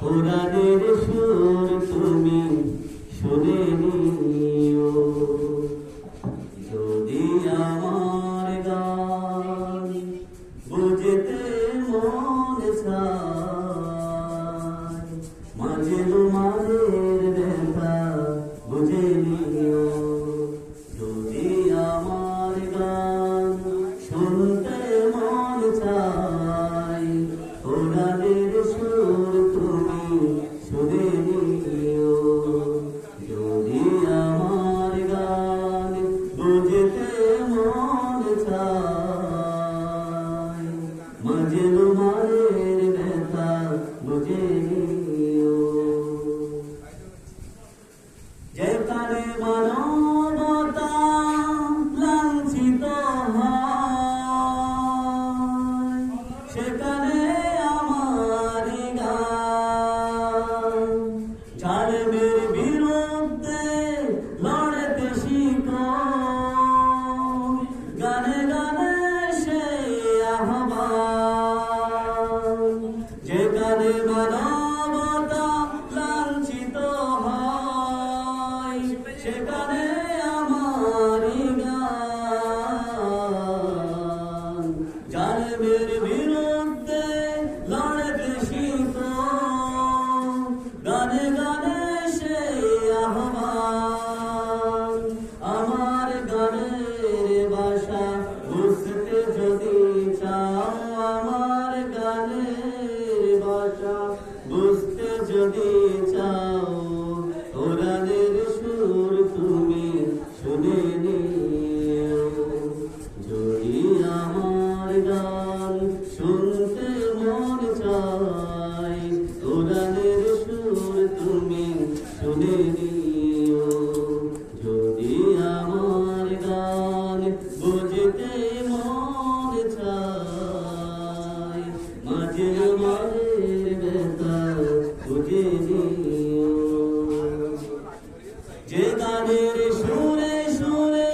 কোরআনের সুর তুমি শুনে নিও, যদি আমার গান বুঝতে মন চায়, মাঝে তোমাদের ব্যথা বুঝে নিও, যদি আমার গান শুনতে মন চায়, কোরআনের সুর তুমি শুনে নিও, যদি আমার গান বুঝতে মন চায়, মাঝে তোমাদের ব্যথা বুঝে নিও। যেখানে মানবতা লাঞ্ছিত হয়, সেখানে আমার গান জালেমের বিরুদ্ধে লড়তে শিখো, গানে গানে সে আহ্বান। যেখানে মানবতা লাঞ্ছিত হয়, সেখানে আমার গান জালেমের বিরুদ্ধে লড়তে শিখো, গানে গানে সে আহ্বান। আমার গানের ভাষা বুঝতে যদি চাও, আমার গানের ভাষা বুঝতে যদি চাও, কোরআনের সুর তুমি শুনে নিও, যদি আমার গান শুনতে মন চায়, কোরআনের সুর তুমি শুনে নিও, যদি আমার গান বুঝতে মন চায়, মাঝে মাঝের ব্যথা বুঝে নিও। যে গানের সুরে সুরে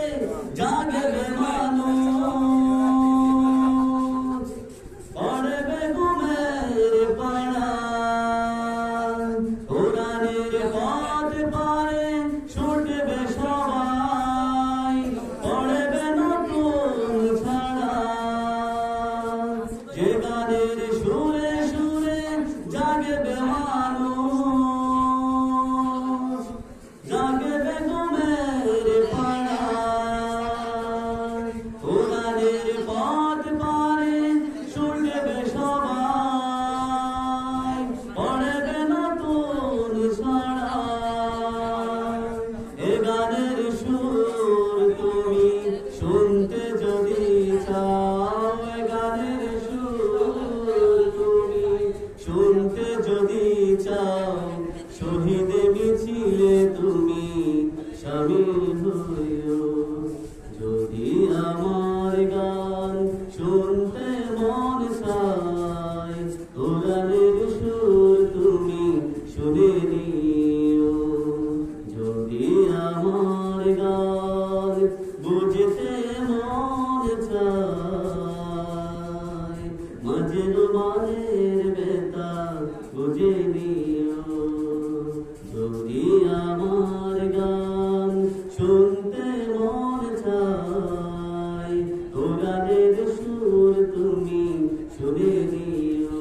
জাগবে মানুষ, পড়বে ঘুমের পাড়া, কোরআনের পথ পারে ছুটবে সবাই, পড়বে নতুন ছাড়া। যে গানের সুরে সুরে জাগবে মানুষ, জাগবে ঘুমের পাড়া, কোরআনের পথ পারে ছুটবে সবাই, পড়বে নতুন ছাড়া। এ গানের সুর তুমি শুনতে যদি চাও, এ গানের সুর তুমি শুনতে যদি চাও, শহীদ মিছিলে তুমি শামিল হইও, যদি আমার গান শুনতে মন চায়, কোরআনের সুর তুমি শুনে নিও, যদি আমার গান বুঝতে মন চায়, মাঝে মাঝের ব্যথা বুঝে নিও, যদি আমার গান শুনতে মন চায়, কোরআনের সুর তুমি শুনে নিও,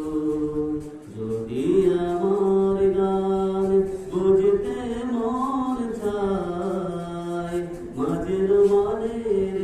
যদি আমার গান বুঝতে মন চায়, মাঝে মাঝের